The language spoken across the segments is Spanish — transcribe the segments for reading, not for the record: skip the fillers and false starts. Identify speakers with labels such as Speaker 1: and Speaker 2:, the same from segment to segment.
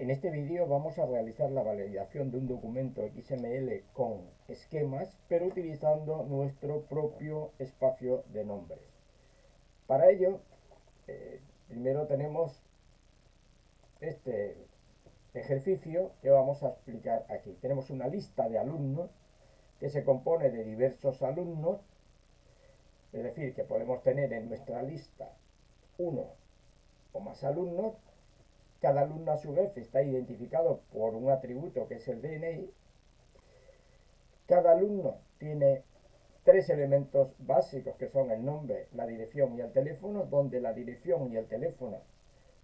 Speaker 1: En este vídeo vamos a realizar la validación de un documento XML con esquemas, pero utilizando nuestro propio espacio de nombres. Para ello, primero tenemos este ejercicio que vamos a explicar aquí. Tenemos una lista de alumnos que se compone de diversos alumnos, es decir, que podemos tener en nuestra lista uno o más alumnos. Cada alumno a su vez está identificado por un atributo que es el DNI. Cada alumno tiene tres elementos básicos que son el nombre, la dirección y el teléfono, donde la dirección y el teléfono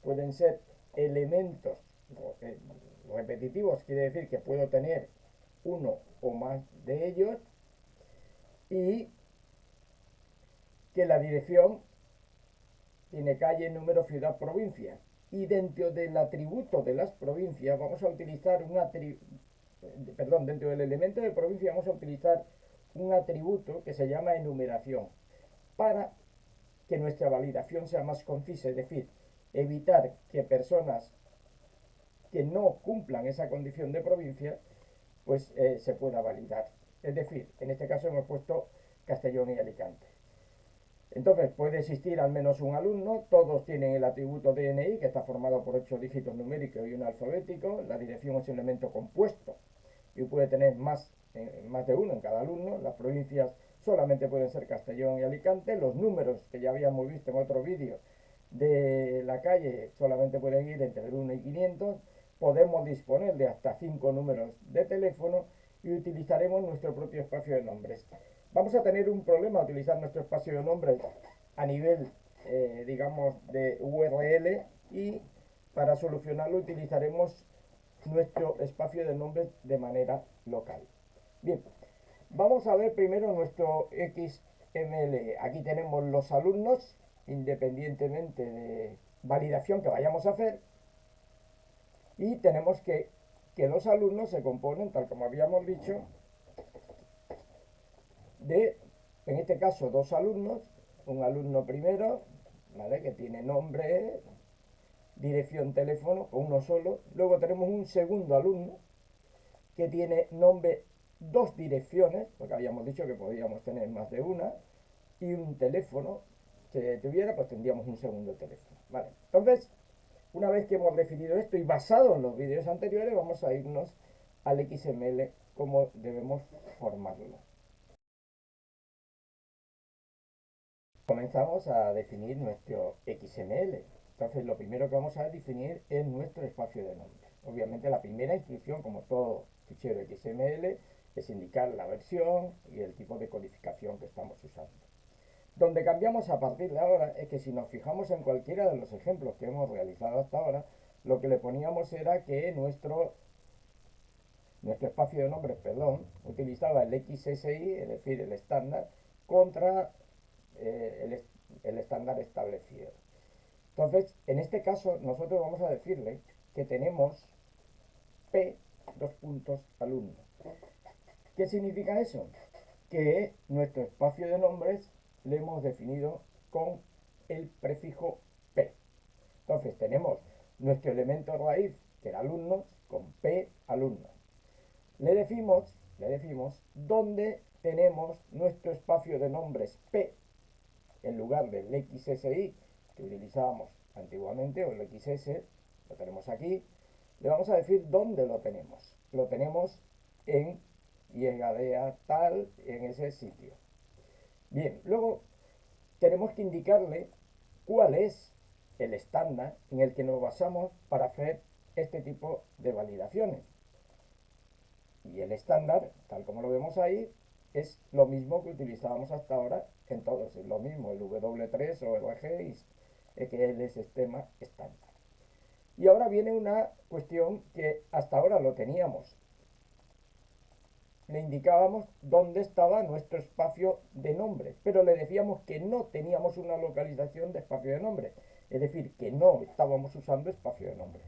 Speaker 1: pueden ser elementos repetitivos, quiere decir que puedo tener uno o más de ellos, y que la dirección tiene calle, número, ciudad, provincia. Y dentro del atributo de las provincias vamos a utilizar dentro del elemento de provincia vamos a utilizar un atributo que se llama enumeración para que nuestra validación sea más concisa, es decir, evitar que personas que no cumplan esa condición de provincia pues se pueda validar. Es decir, en este caso hemos puesto Castellón y Alicante. Entonces puede existir al menos un alumno, todos tienen el atributo DNI que está formado por 8 dígitos numéricos y un alfabético, la dirección es un elemento compuesto y puede tener más de uno en cada alumno, las provincias solamente pueden ser Castellón y Alicante, los números que ya habíamos visto en otro vídeo de la calle solamente pueden ir entre el 1 y 500, podemos disponer de hasta 5 números de teléfono y utilizaremos nuestro propio espacio de nombres. Vamos a tener un problema al utilizar nuestro espacio de nombres a nivel, digamos, de URL, y para solucionarlo utilizaremos nuestro espacio de nombres de manera local. Bien, vamos a ver primero nuestro XML. Aquí tenemos los alumnos, independientemente de validación que vayamos a hacer, y tenemos que los alumnos se componen, tal como habíamos dicho, de, en este caso, dos alumnos, un alumno primero, ¿vale?, que tiene nombre, dirección, teléfono, o uno solo. Luego tenemos un segundo alumno que tiene nombre, dos direcciones, porque habíamos dicho que podíamos tener más de una, y un teléfono. Si tuviera, pues tendríamos un segundo teléfono. Vale, entonces, una vez que hemos definido esto y basado en los vídeos anteriores, vamos a irnos al XML, cómo debemos formarlo. Comenzamos a definir nuestro XML. Entonces lo primero que vamos a definir es nuestro espacio de nombres. Obviamente la primera instrucción, como todo fichero XML, es indicar la versión y el tipo de codificación que estamos usando. Donde cambiamos a partir de ahora es que si nos fijamos en cualquiera de los ejemplos que hemos realizado hasta ahora, lo que le poníamos era que nuestro espacio de nombres, utilizaba el XSI, es decir, el estándar, contra el estándar establecido. Entonces, en este caso, nosotros vamos a decirle que tenemos P, alumno. ¿Qué significa eso? Que nuestro espacio de nombres le hemos definido con el prefijo P. Entonces, tenemos nuestro elemento raíz, que era alumnos, con P, alumno. Le decimos dónde tenemos nuestro espacio de nombres P, en lugar del XSI que utilizábamos antiguamente, o el XS, lo tenemos aquí. Le vamos a decir dónde lo tenemos. Lo tenemos en Yegadea tal, en ese sitio. Bien, luego tenemos que indicarle cuál es el estándar en el que nos basamos para hacer este tipo de validaciones. Y el estándar, tal como lo vemos ahí, es lo mismo que utilizábamos hasta ahora en todos. Es lo mismo, el W3 o el OGX, que es el sistema estándar. Y ahora viene una cuestión que hasta ahora lo teníamos. Le indicábamos dónde estaba nuestro espacio de nombre, pero le decíamos que no teníamos una localización de espacio de nombre, es decir, que no estábamos usando espacio de nombre.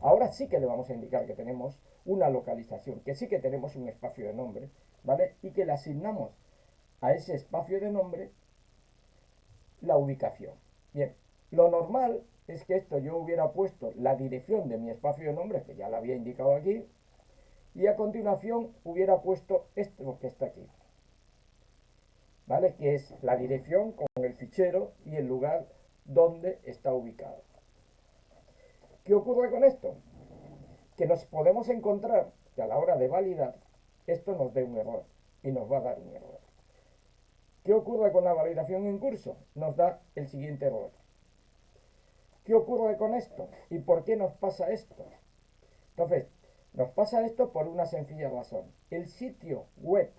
Speaker 1: Ahora sí que le vamos a indicar que tenemos una localización, que sí que tenemos un espacio de nombre, ¿vale? Y que le asignamos a ese espacio de nombre la ubicación. Bien, lo normal es que esto yo hubiera puesto la dirección de mi espacio de nombres, que ya la había indicado aquí, y a continuación hubiera puesto esto que está aquí, ¿vale? Que es la dirección con el fichero y el lugar donde está ubicado. ¿Qué ocurre con esto? Que nos podemos encontrar que a la hora de validar esto nos dé un error y nos va a dar un error. ¿Qué ocurre con la validación en curso? Nos da el siguiente error. ¿Qué ocurre con esto? ¿Y por qué nos pasa esto? Entonces, nos pasa esto por una sencilla razón. El sitio web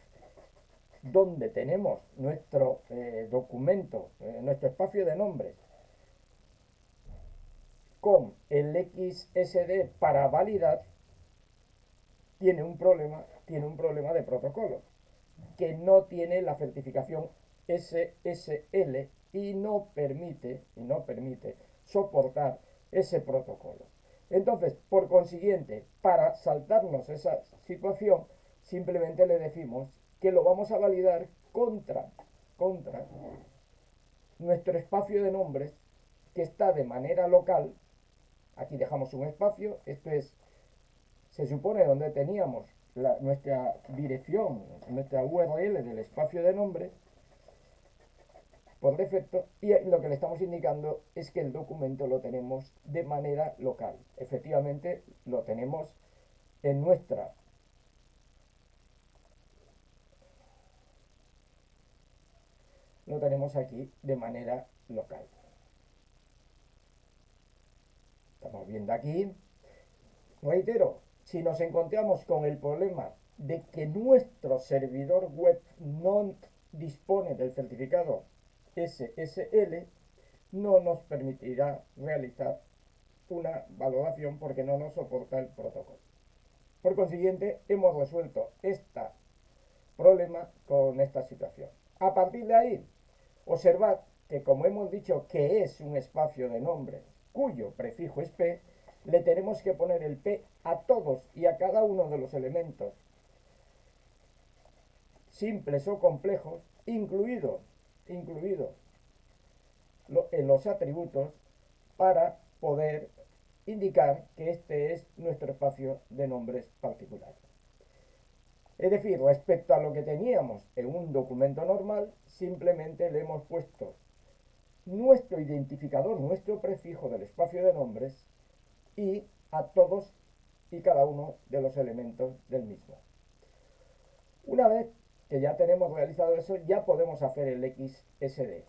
Speaker 1: donde tenemos nuestro documento, nuestro espacio de nombres, con el XSD para validar, tiene un problema de protocolo, que no tiene la certificación SSL y no permite soportar ese protocolo. Entonces, por consiguiente, para saltarnos esa situación, simplemente le decimos que lo vamos a validar contra nuestro espacio de nombres que está de manera local. Aquí dejamos un espacio, esto es, se supone donde teníamos nuestra dirección, nuestra URL del espacio de nombre por defecto, y lo que le estamos indicando es que el documento lo tenemos de manera local. Efectivamente, lo tenemos en lo tenemos aquí de manera local. Estamos viendo aquí. Reitero, si nos encontramos con el problema de que nuestro servidor web no dispone del certificado SSL, no nos permitirá realizar una valoración porque no nos soporta el protocolo. Por consiguiente, hemos resuelto este problema con esta situación. A partir de ahí, observad que como hemos dicho que es un espacio de nombre cuyo prefijo es P, le tenemos que poner el P a todos y a cada uno de los elementos simples o complejos, incluido en los atributos, para poder indicar que este es nuestro espacio de nombres particular. Es decir, respecto a lo que teníamos en un documento normal, simplemente le hemos puesto nuestro identificador, nuestro prefijo del espacio de nombres y a todos y cada uno de los elementos del mismo. Una vez que ya tenemos realizado eso, ya podemos hacer el XSD.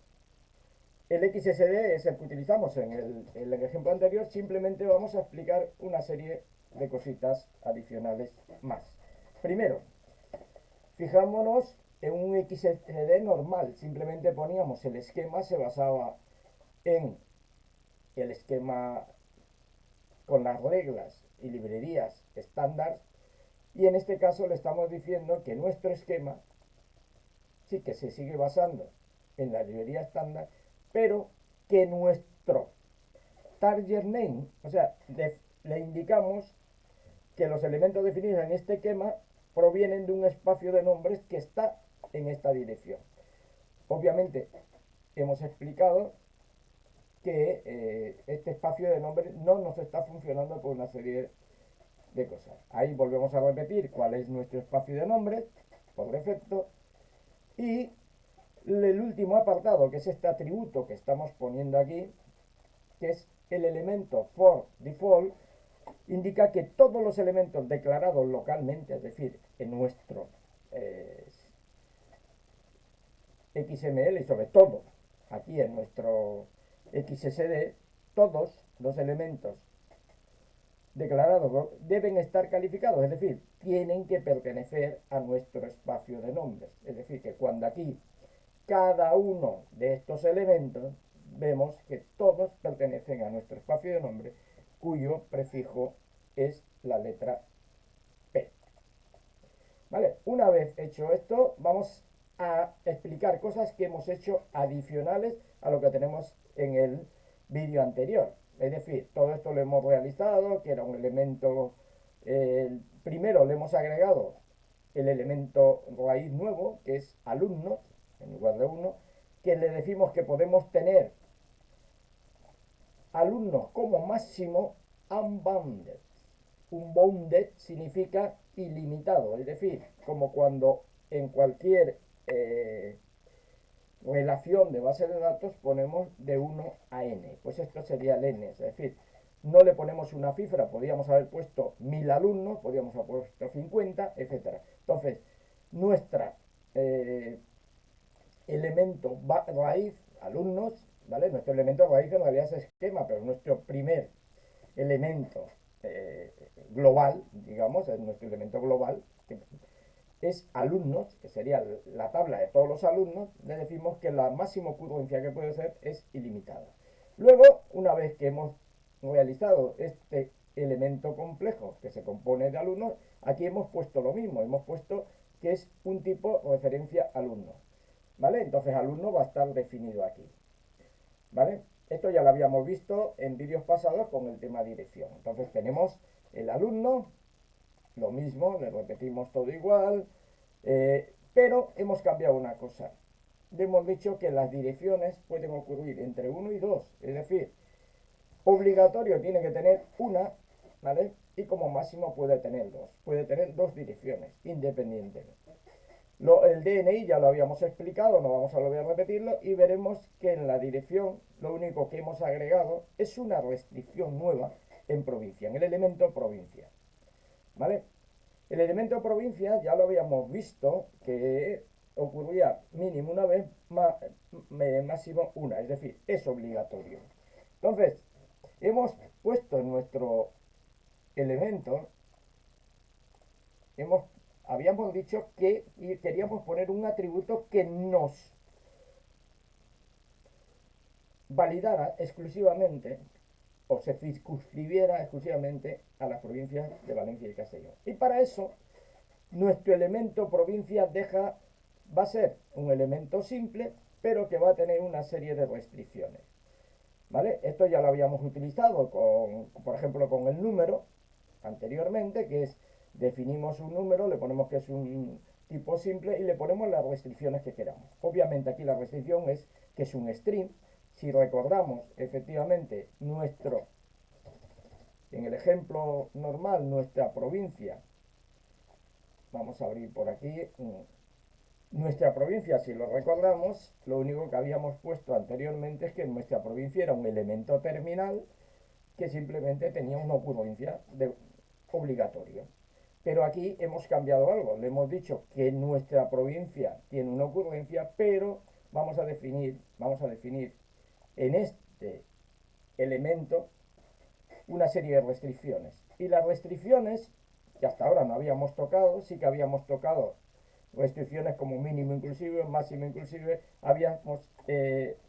Speaker 1: El XSD es el que utilizamos en el ejemplo anterior, simplemente vamos a explicar una serie de cositas adicionales más. Primero, fijámonos en un XSD normal, simplemente poníamos el esquema, se basaba en el esquema con las reglas y librerías estándar, y en este caso le estamos diciendo que nuestro esquema sí que se sigue basando en la librería estándar, pero que nuestro target name, o sea, le indicamos que los elementos definidos en este esquema provienen de un espacio de nombres que está en esta dirección. Obviamente hemos explicado que este espacio de nombres no nos está funcionando por una serie de cosas. Ahí volvemos a repetir cuál es nuestro espacio de nombres por defecto, y el último apartado, que es este atributo que estamos poniendo aquí, que es el elemento for default, indica que todos los elementos declarados localmente, es decir, en nuestro XML y sobre todo aquí en nuestro XSD, todos los elementos declarados deben estar calificados, es decir, tienen que pertenecer a nuestro espacio de nombres. Es decir, que cuando aquí cada uno de estos elementos vemos que todos pertenecen a nuestro espacio de nombre cuyo prefijo es la letra P. ¿Vale? Una vez hecho esto, vamos a explicar cosas que hemos hecho adicionales a lo que tenemos en el vídeo anterior. Es decir, todo esto lo hemos realizado, que era un elemento, primero le hemos agregado el elemento raíz nuevo, que es alumnos, en lugar de uno, que le decimos que podemos tener alumnos como máximo unbounded. Unbounded significa ilimitado, es decir, como cuando en cualquier relación de base de datos ponemos de 1 a n, pues esto sería el n, es decir, no le ponemos una cifra, podríamos haber puesto 1000 alumnos, podríamos haber puesto 50, etcétera. Entonces, nuestra elemento raíz, alumnos, ¿vale? Nuestro elemento raíz en realidad es esquema, pero nuestro primer elemento global, digamos, es nuestro elemento global, que es alumnos, que sería la tabla de todos los alumnos, le decimos que la máxima ocurrencia que puede ser es ilimitada. Luego, una vez que hemos realizado este elemento complejo que se compone de alumnos, aquí hemos puesto lo mismo, hemos puesto que es un tipo referencia alumno, ¿vale? Entonces alumno va a estar definido aquí, ¿vale? Esto ya lo habíamos visto en vídeos pasados con el tema dirección. Entonces tenemos el alumno, lo mismo, le repetimos todo igual, pero hemos cambiado una cosa. Le hemos dicho que las direcciones pueden ocurrir entre 1 y 2, es decir, obligatorio tiene que tener una, ¿vale? Y como máximo puede tener dos direcciones independientes. El DNI ya lo habíamos explicado, no vamos a volver a repetirlo, y veremos que en la dirección lo único que hemos agregado es una restricción nueva en provincia, en el elemento provincia, ¿vale? El elemento provincia ya lo habíamos visto que ocurría mínimo una vez, máximo una, es decir, es obligatorio. Entonces, hemos puesto en nuestro elemento, habíamos dicho que queríamos poner un atributo que nos validara exclusivamente o se circunscribiera exclusivamente a las provincias de Valencia y Castellón. Y para eso, nuestro elemento provincia va a ser un elemento simple, pero que va a tener una serie de restricciones, ¿vale? Esto ya lo habíamos utilizado, por ejemplo, con el número anteriormente, que es, definimos un número, le ponemos que es un tipo simple y le ponemos las restricciones que queramos. Obviamente aquí la restricción es que es un string. Si recordamos, efectivamente, en el ejemplo normal, nuestra provincia, vamos a abrir por aquí, nuestra provincia, si lo recordamos, lo único que habíamos puesto anteriormente es que nuestra provincia era un elemento terminal que simplemente tenía una ocurrencia obligatoria. Pero aquí hemos cambiado algo, le hemos dicho que nuestra provincia tiene una ocurrencia, pero vamos a definir en este elemento una serie de restricciones. Y las restricciones, que hasta ahora no habíamos tocado, sí que habíamos tocado restricciones como mínimo inclusive, máximo inclusive, habíamos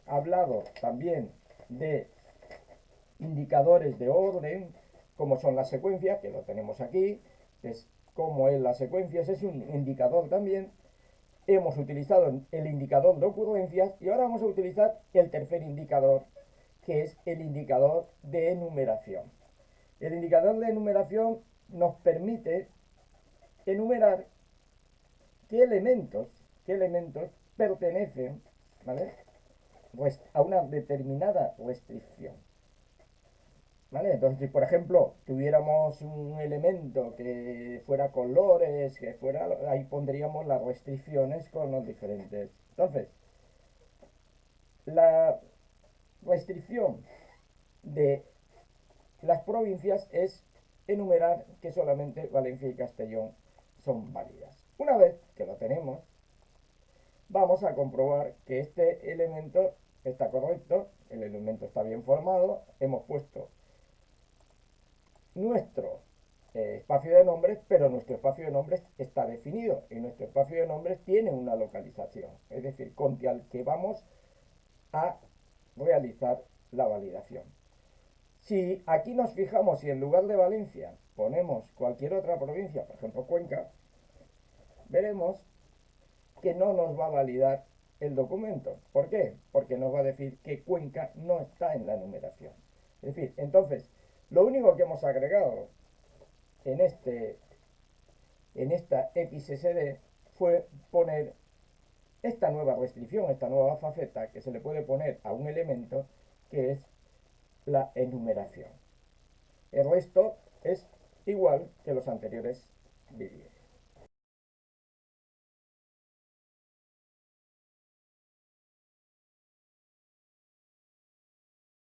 Speaker 1: hablado también de indicadores de orden, como son las secuencias, que lo tenemos aquí, es como es las secuencias, es un indicador también. Hemos utilizado el indicador de ocurrencias y ahora vamos a utilizar el tercer indicador, que es el indicador de enumeración. El indicador de enumeración nos permite enumerar qué elementos pertenecen, ¿vale?, a una determinada restricción. ¿Vale? Entonces, si por ejemplo tuviéramos un elemento que fuera colores, que fuera, ahí pondríamos las restricciones con los diferentes. Entonces, la restricción de las provincias es enumerar que solamente Valencia y Castellón son válidas. Una vez que lo tenemos, vamos a comprobar que este elemento está correcto, el elemento está bien formado, hemos puesto nuestro espacio de nombres, pero nuestro espacio de nombres está definido y nuestro espacio de nombres tiene una localización, es decir, contra el que vamos a realizar la validación. Si aquí nos fijamos y en lugar de Valencia ponemos cualquier otra provincia, por ejemplo Cuenca, veremos que no nos va a validar el documento. ¿Por qué? Porque nos va a decir que Cuenca no está en la numeración. Es decir, entonces, lo único que hemos agregado en esta XSD fue poner esta nueva restricción, esta nueva faceta que se le puede poner a un elemento, que es la enumeración. El resto es igual que los anteriores vídeos.